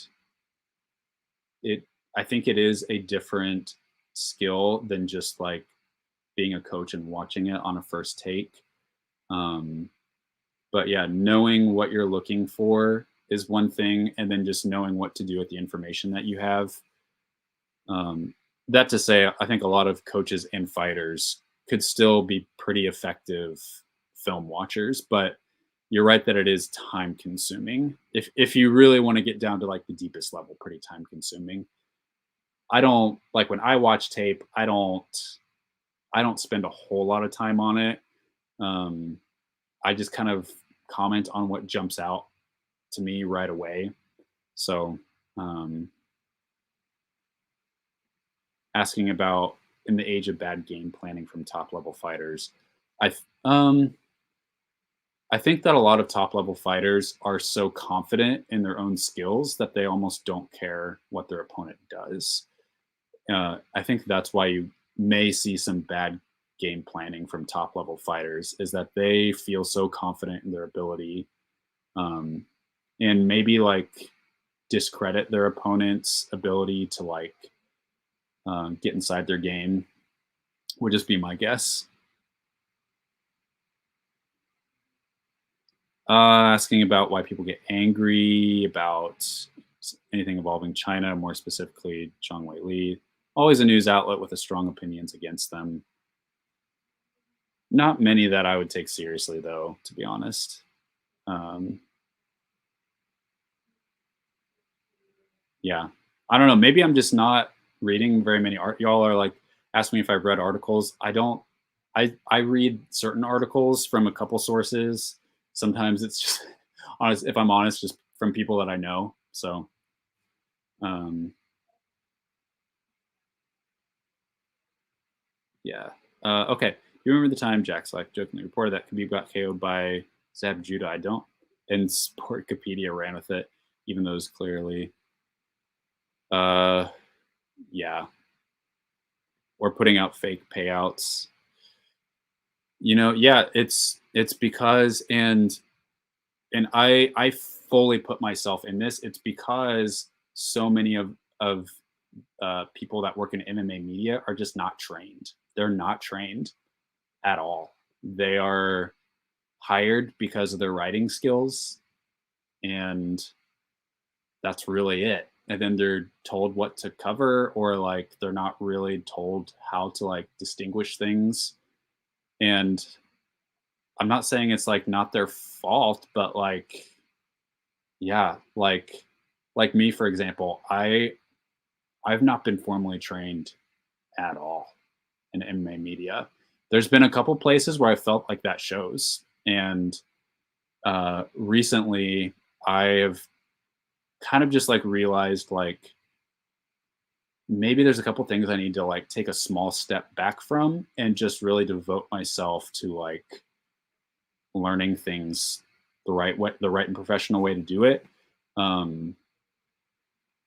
I think it is a different skill than just like being a coach and watching it on a first take. But yeah, knowing what you're looking for is one thing, and then just knowing what to do with the information that you have. That to say, I think a lot of coaches and fighters could still be pretty effective film watchers, but you're right that it is time consuming. If you really want to get down to like the deepest level, pretty time consuming. I don't like when I watch tape, I don't spend a whole lot of time on it. I just kind of comment on what jumps out to me right away. So, asking about in the age of bad game planning from top level fighters, I think that a lot of top level fighters are so confident in their own skills that they almost don't care what their opponent does. I think that's why you may see some bad game planning from top level fighters, is that they feel so confident in their ability, and maybe like discredit their opponent's ability to like get inside their game, would just be my guess. Asking about why people get angry about anything involving China, more specifically Zhang Wei Li. Always a news outlet with a strong opinions against them. Not many that I would take seriously, though, to be honest. Yeah, I don't know. Maybe I'm just not reading very many art. Y'all are like, ask me if I've read articles. I don't. I read certain articles from a couple sources. Sometimes it's just honest. If I'm honest, just from people that I know. So, yeah. Okay. You remember the time Jack Slack jokingly reported that Khabib got KO'd by Zab Judah? I don't. And Sportcopedia ran with it, even though it was clearly, yeah. Or putting out fake payouts. You know, yeah, it's because, and I fully put myself in this. It's because so many of people that work in MMA media are just not trained. They're not trained at all. They are hired because of their writing skills, and that's really it. And then they're told what to cover, or like they're not really told how to like distinguish things. And I'm not saying it's like not their fault, but like, yeah, like me, for example, I've not been formally trained at all in MMA media. There's been a couple places where I felt like that shows. And recently I have kind of just like realized like maybe there's a couple things I need to like take a small step back from and just really devote myself to like learning things the right way, the right and professional way to do it,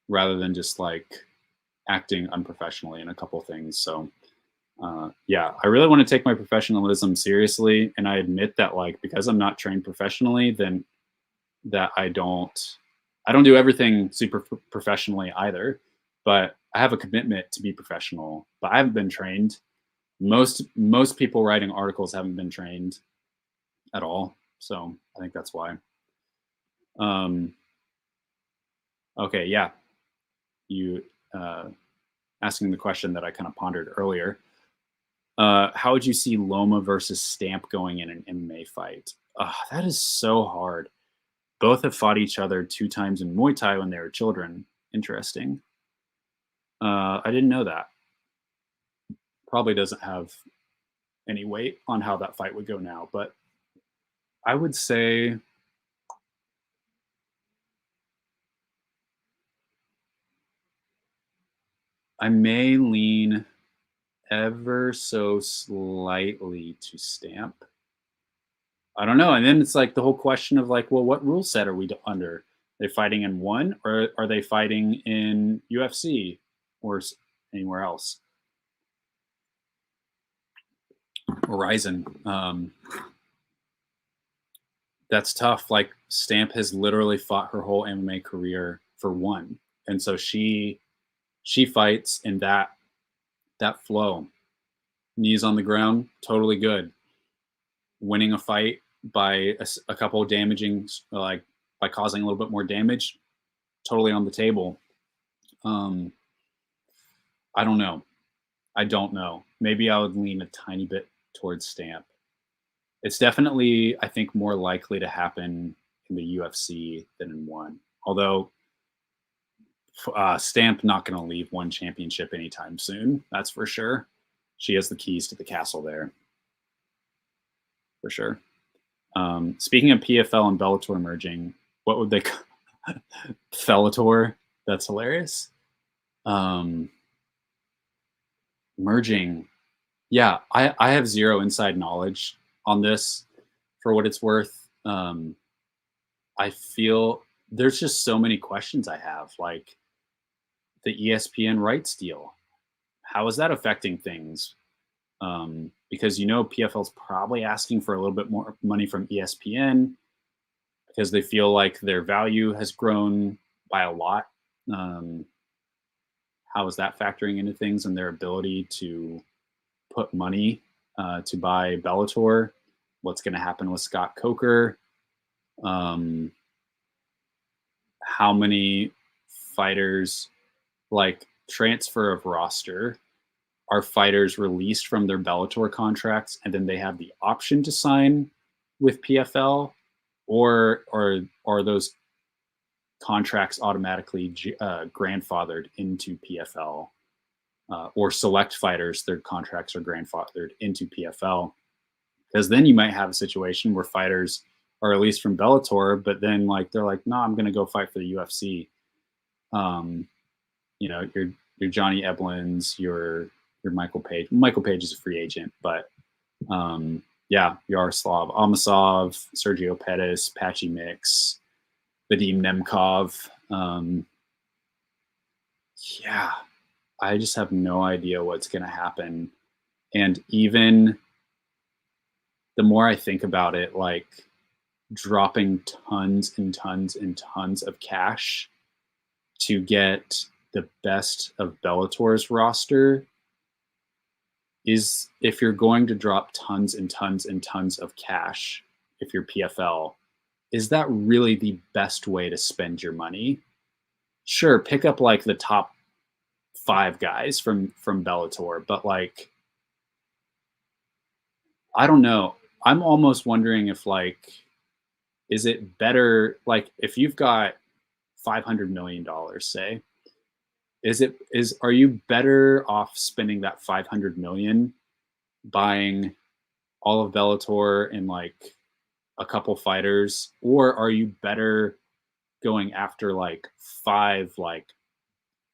rather than just like acting unprofessionally in a couple things. So yeah, I really want to take my professionalism seriously, and I admit that like because I'm not trained professionally, then that I don't do everything super professionally either, but I have a commitment to be professional. But I haven't been trained. Most people writing articles haven't been trained at all, so I think that's why. Okay, yeah, you asking the question that I kind of pondered earlier. How would you see Loma versus Stamp going in an MMA fight? That is so hard. Both have fought each other 2 times in Muay Thai when they were children. Interesting. I didn't know that. Probably doesn't have any weight on how that fight would go now, but I would say I may lean ever so slightly to Stamp. I don't know. And then it's like the whole question of like, well, what rule set are we under? Are they fighting in one, or are they fighting in UFC or anywhere else? Or RIZIN. That's tough. Like Stamp has literally fought her whole MMA career for one, and so she fights in that flow. Knees on the ground, totally good. Winning a fight by a couple of damaging, like by causing a little bit more damage, totally on the table. I don't know. I don't know. Maybe I would lean a tiny bit towards Stamp. It's definitely, I think, more likely to happen in the UFC than in one. Although Stamp not going to leave one championship anytime soon. That's for sure. She has the keys to the castle there. For sure. Speaking of PFL and Bellator merging, what would they call Fellator? That's hilarious. Merging. Yeah, I have zero inside knowledge on this, for what it's worth. I feel there's just so many questions I have, like the ESPN rights deal. How is that affecting things? Because PFL's probably asking for a little bit more money from ESPN because they feel like their value has grown by a lot. How is that factoring into things and their ability to put money to buy Bellator? What's going to happen with Scott Coker? How many fighters, like transfer of roster, are fighters released from their Bellator contracts and then they have the option to sign with PFL, or are those contracts automatically grandfathered into PFL, or select fighters, their contracts are grandfathered into PFL? Because then you might have a situation where fighters are released from Bellator, but then like they're like, no, I'm going to go fight for the UFC. Your Johnny Eblins, your Michael Page. Michael Page is a free agent, but Yeah, Yaroslav Amosov, Sergio Pettis, Patchy Mix, Vadim Nemkov. Yeah, I just have no idea what's going to happen. And even the more I think about it, like dropping tons and tons and tons of cash to get the best of Bellator's roster is, if you're going to drop tons and tons and tons of cash, if you're PFL, is that really the best way to spend your money? Sure, pick up like the top 5 guys from Bellator, but like, I don't know. I'm almost wondering if like, is it better, like if you've got $500 million, say, are you better off spending that 500 million buying all of Bellator and like a couple fighters, or are you better going after like 5 like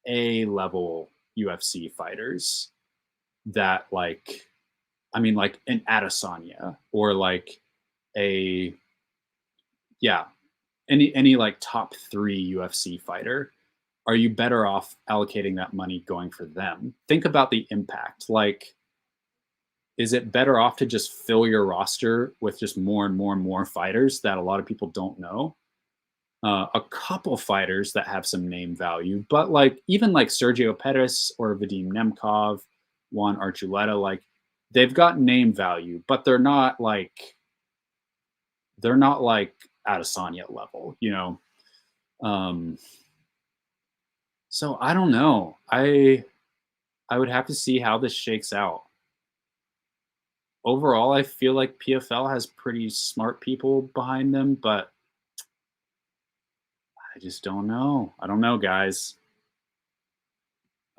A level UFC fighters that like, I mean, like an Adesanya or like a, yeah, any like top 3 UFC fighter? Are you better off allocating that money going for them? Think about the impact. Like, is it better off to just fill your roster with just more and more and more fighters that a lot of people don't know? A couple fighters that have some name value, but like even like Sergio Pettis or Vadim Nemkov, Juan Archuleta, like they've got name value, but they're not like Adesanya level, you know. So I don't know. I would have to see how this shakes out. Overall, I feel like PFL has pretty smart people behind them, but I just don't know. I don't know, guys.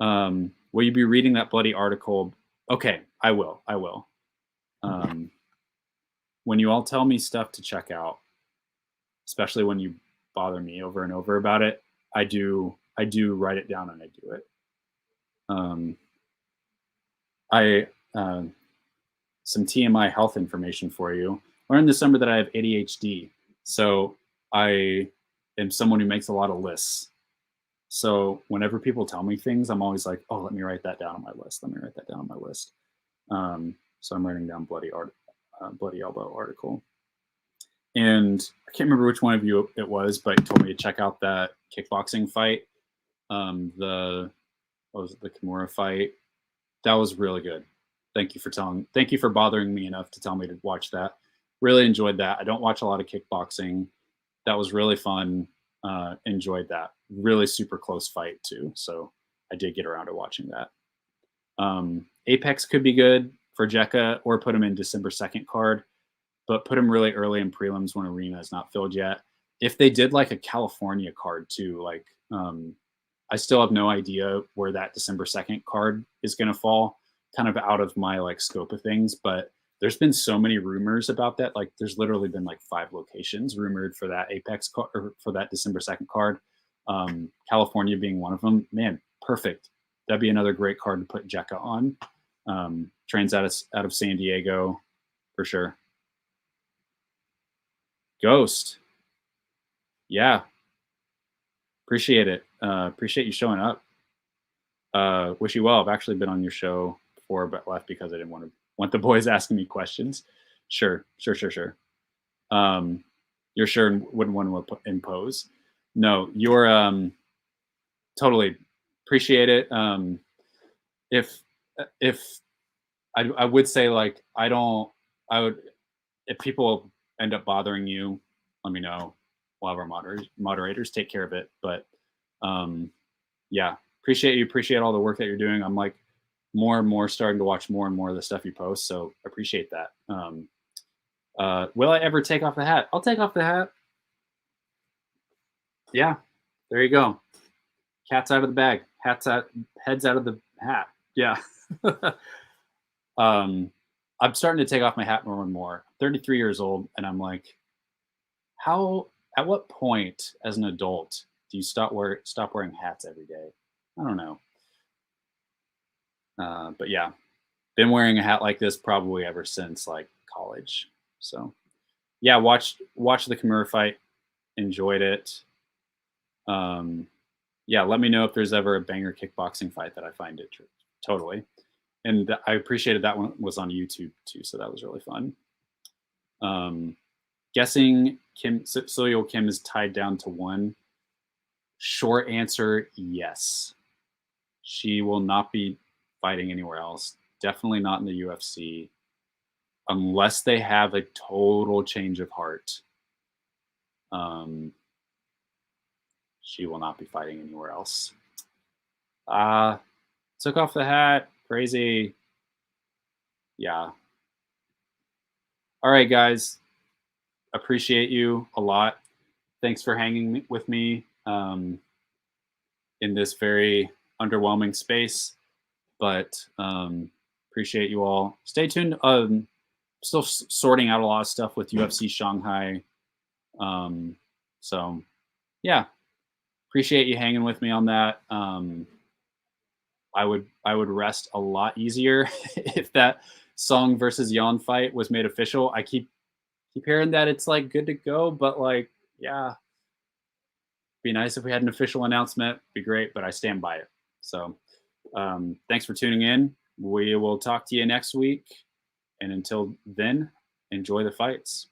Will you be reading that bloody article? Okay, I will. I will. When you all tell me stuff to check out, especially when you bother me over and over about it, I do write it down and I do it. Some TMI health information for you. Learned this summer that I have ADHD, so I am someone who makes a lot of lists. So whenever people tell me things, I'm always like, oh, let me write that down on my list. Let me write that down on my list. So I'm writing down Bloody Elbow article. And I can't remember which one of you it was, but told me to check out that kickboxing fight. The Kimura fight. That was really good. Thank you for bothering me enough to tell me to watch that. Really enjoyed that. I don't watch a lot of kickboxing. That was really fun. Enjoyed that. Really super close fight too. So I did get around to watching that. Apex could be good for Jekka, or put him in December 2nd card, but put him really early in prelims when arena is not filled yet. If they did like a California card too, like I still have no idea where that December 2nd card is going to fall, kind of out of my like scope of things, but there's been so many rumors about that. Like there's literally been like 5 locations rumored for that Apex card, or for that December 2nd card. California being one of them. Man, perfect. That'd be another great card to put Jekka on. Trains out of San Diego for sure. Ghost. Yeah. Appreciate it. Appreciate you showing up. Wish you well. I've actually been on your show before, but left because I didn't want the boys asking me questions. Sure. You're sure wouldn't want to impose. No, you're totally appreciate it. If I would say like I would, if people end up bothering you, let me know. We'll have our moderators take care of it. But yeah, appreciate all the work that you're doing. I'm like more and more starting to watch more and more of the stuff you post, so appreciate that. Will I ever take off the hat? I'll take off the hat. Yeah, there you go. Cat's out of the bag. Head's out of the hat. Yeah. I'm starting to take off my hat more and more. I'm 33 years old, and I'm like, at what point as an adult do you stop wearing hats every day? I don't know. But yeah, been wearing a hat like this probably ever since like college. So yeah, watched the Kimura fight, enjoyed it. Yeah, let me know if there's ever a banger kickboxing fight that I find it totally. And I appreciated that one was on YouTube too, so that was really fun. Guessing Soyeol Kim is tied down to 1. Short answer, yes. She will not be fighting anywhere else. Definitely not in the UFC, unless they have a total change of heart. She will not be fighting anywhere else. Took off the hat. Crazy. Yeah. All right, guys. Appreciate you a lot. Thanks for hanging with me in this very underwhelming space, but appreciate you all. Stay tuned. Still sorting out a lot of stuff with UFC Shanghai. So yeah, appreciate you hanging with me on that. I would rest a lot easier if that Song versus Yan fight was made official. I keep hearing that it's like good to go, but like, yeah, be nice if we had an official announcement. Be great, but I stand by it. So thanks for tuning in. We will talk to you next week. And until then, enjoy the fights.